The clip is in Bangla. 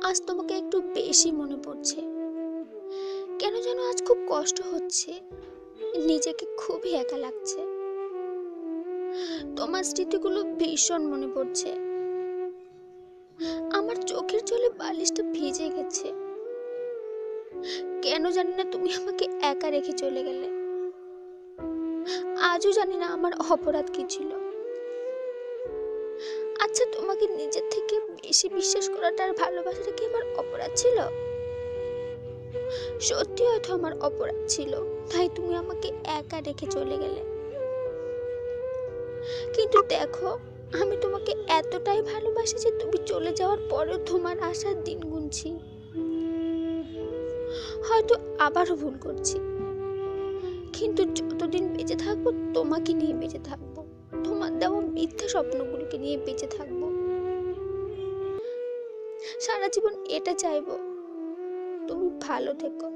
আজ তোমাকে একটু বেশি মনে পড়ছে। কেন যেন আজ খুব কষ্ট হচ্ছে, নিজেকে খুবই একা লাগছে। তোমার স্মৃতিগুলো ভীষণ মনে পড়ছে। আমার চোখের জলে বালিশটা ভিজে গেছে। কেন জানি না তুমি আমাকে একা রেখে চলে গেলে। আজও জানি না আমার অপরাধ কি ছিল। আচ্ছা, তোমাকে নিজের থেকে বেশি বিশ্বাস করাটা আর ভালোবাসাটা কি আমার অপরাধ ছিল? সত্যি হয়তো আমার অপরাধ ছিল, তাই তুমি আমাকে একা রেখে চলে গেলে। কিন্তু দেখো, আমি তোমাকে এতটাই ভালোবাসি যে তুমি চলে যাওয়ার পরেও তোমার আসার দিন গুনছি। হয়তো আবারও ভুল করছি, কিন্তু যতদিন বেঁচে থাকবো তোমাকে নিয়ে বেঁচে থাকবো, তোমার দেওয়া মিথ্যা স্বপ্নগুলোকে নিয়ে বেঁচে থাকবো। সারা জীবন এটা চাইবো, তুমি ভালো থেকো।